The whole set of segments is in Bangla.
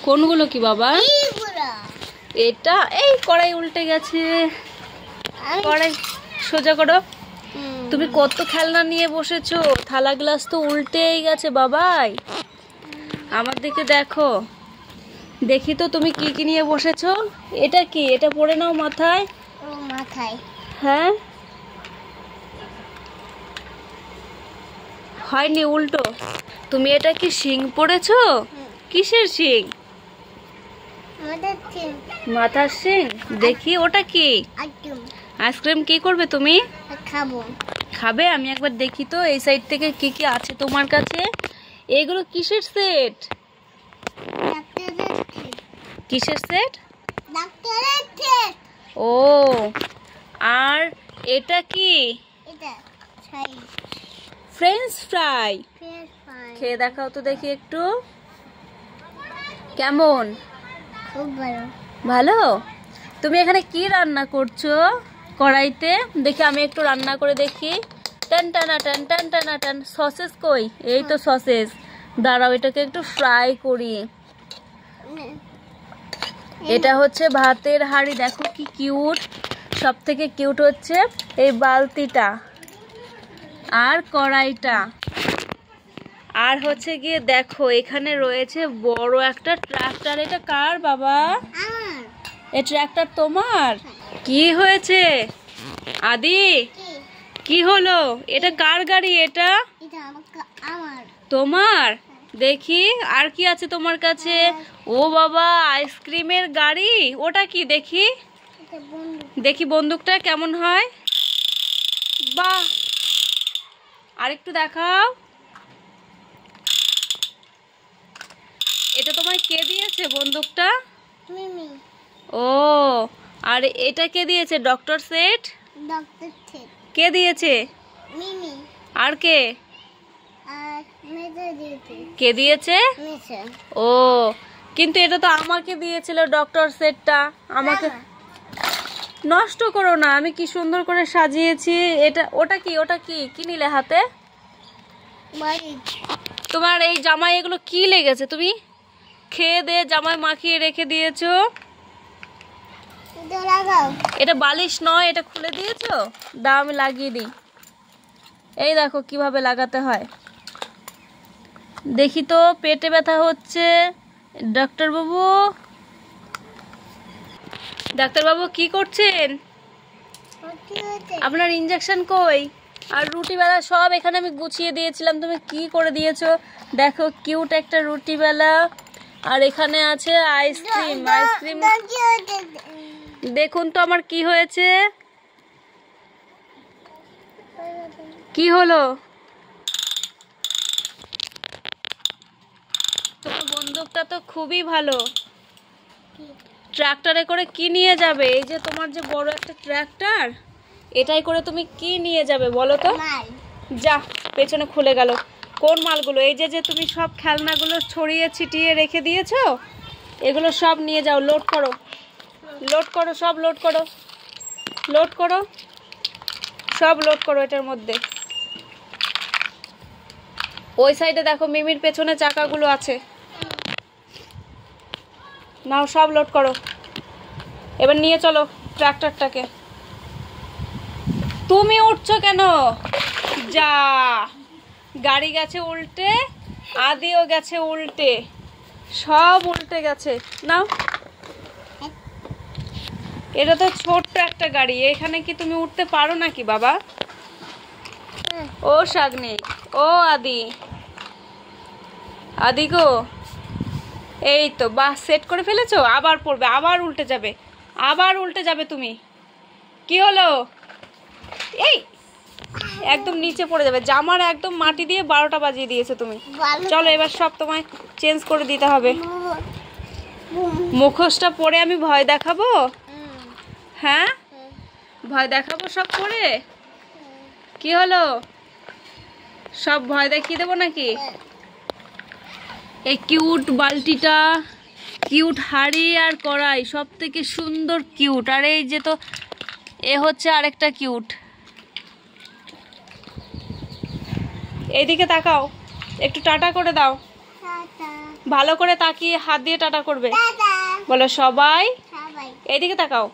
কোনগুলো কি বাবা? এটা এই কড়াই উল্টে গেছে। কড়াই সোজা করো। তুমি কত খেলনা নিয়ে বসেছো, থালা গ্লাস তো উল্টেই গেছে বাবাই। আমার দিকে দেখো, দেখি তো তুমি কি কি নিয়ে বসেছো। এটা কি? এটা পরে নাও মাথায়। মাথায়? হ্যাঁ, হয়নি, উল্টো। তুমি এটা কি শিং পড়েছো? কিসের শিং? মাথার শিং। দেখি ওটা কি? আইসক্রিম। কি করবে তুমি? খাবো। খাবে? আমি একবার দেখি তো এই সাইড থেকে কি কি আছে তোমার কাছে। এগুলো কিসের সেট? কিসের সেট? ও, আর এটা কি? French fry. খেয়ে দেখাও তো দেখি একটু, কেমন? খুব ভালো। ভালো? তুমি এখানে কি রান্না করছো কড়াইতে? দেখি আমি একটু রান্না করে দেখি। টান টানা টান টান টানা টান। সসেস কই? এই তো সসেস। দাঁড়াও, এটাকে একটু ফ্রাই করি। এটা হচ্ছে ভাতের হাঁড়ি। দেখো কি কিউট। সব থেকে কিউট হচ্ছে এই বালতিটা আর কড়াইটা। আর হচ্ছে গিয়ে দেখো এখানে রয়েছে বড় একটা ট্রাক্টর। এটা কার বাবা? এই ট্রাক্টর তোমার? কি হয়েছে আদি? কি হলো? এটা কার গাড়ি? এটা তোমার? দেখি আর কি আছে তোমার কাছে। ও বাবা, আইসক্রিমের গাড়ি। ওটা কি? দেখি দেখি বন্দুকটা কেমন হয়। বাহ, আরেকটু দেখাও। এটা তোমায় কে দিয়েছে বন্দুকটা? ও, আর এটা কে দিয়েছে? Doctor set. কে দিয়েছে? আর কে কে দিয়েছে? ও, কিন্তু এটা তো আমাকে দিয়েছিল ডক্টর সেটটা। আমাকে নষ্ট করো না, আমি কি সুন্দর করে সাজিয়েছি। এটা ওটা কি? ওটা কি? কি নিলে হাতে? তোমার এই জামায় এগুলো কি লেগেছে? তুমি খেয়ে দে জামায় মাখিয়ে রেখে দিয়েছো। এটা বালিশ নয়, এটা খুলে দিয়েছো। দাও আমি লাগিয়ে দিই। এই দেখো কিভাবে লাগাতে হয়। দেখি তো, পেটে ব্যথা হচ্ছে। ডাক্তারবাবু, ডাক্তারবাবু কি করছেন? আপনার ইঞ্জেকশন কই? আর রুটি বেলা সব এখানে আমি গুছিয়ে দিয়েছিলাম, তুমি কি করে দিয়েছো? দেখো কিউট একটা রুটি বেলা। আর এখানে আছে আইসক্রিম। আইসক্রিম দেখুন তো আমার কি হয়েছে। কি হলো? তোমার বন্দুকটা তো খুবই ভালো। ট্রাক্টরে করে কি নিয়ে যাবে? এই যে তোমার যে বড় একটা ট্রাক্টর, এটাই করে তুমি কি নিয়ে যাবে বলো তো? যা, পেছনে খুলে গেল। কোন মালগুলো? এই যে যে তুমি সব খেলনাগুলো ছড়িয়ে ছিটিয়ে রেখে দিয়েছো, এগুলো সব নিয়ে যাও। লোড করো, লোড করো, সব লোড করো, লোড করো, সব লোড করো এটার মধ্যে। ওই সাইডে দেখো মিমির পেছনে চাকাগুলো আছে। নাও সব লোড করো। এবার নিয়ে চলো ট্রাক্টরটাকে। তুমি উঠছো কেন? যা, গাড়ি গেছে উল্টে, আদিও গেছে উল্টে, সব উল্টে গেছে। নাও, এটা তো ছোট্ট একটা গাড়ি, এখানে কি তুমি উঠতে পারো নাকি বাবা? ও শাগনি, ও আদি, আদি গো, এই তো বাস সেট করে ফেলেছো। আবার পড়বে, আবার উল্টে যাবে, আবার উল্টে যাবে তুমি। কি হলো? এই একদম নিচে পড়ে যাবে। জামার একদম মাটি দিয়ে 12টা বাজিয়ে দিয়েছো তুমি। চলো এবার সব তোমায় চেঞ্জ করে দিতে হবে। মুখোশটা পরে আমি ভয় দেখাবো? হ্যাঁ, ভয় দেখাবো সব পরে? কি হলো, সব ভয় দেখিয়ে দেবো নাকি? এই কিউট বালতিটা, কিউট হাঁড়ি আর কড়াই, সব থেকে সুন্দর কিউট। আর এই যে তো এ হচ্ছে আরেকটা কিউট। এইদিকে তাকাও, একটু টাটা করে দাও। ভালো করে তাকিয়ে হাত দিয়ে টাটা করবে। টাটা। বলো সবাই, সবাই। এইদিকে তাকাও,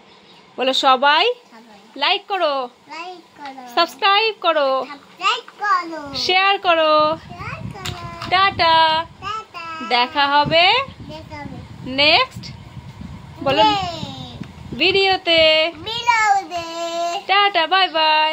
বলো সবাই সবাই। লাইক করো, লাইক করো। সাবস্ক্রাইব করো, সাবস্ক্রাইব করো। শেয়ার করো। শেয়ার করো। Tata, tata. দেখা হবে দেখাবে। নেক্সট বলো ভিডিওতে। বিলাও দে। Tata, bye by.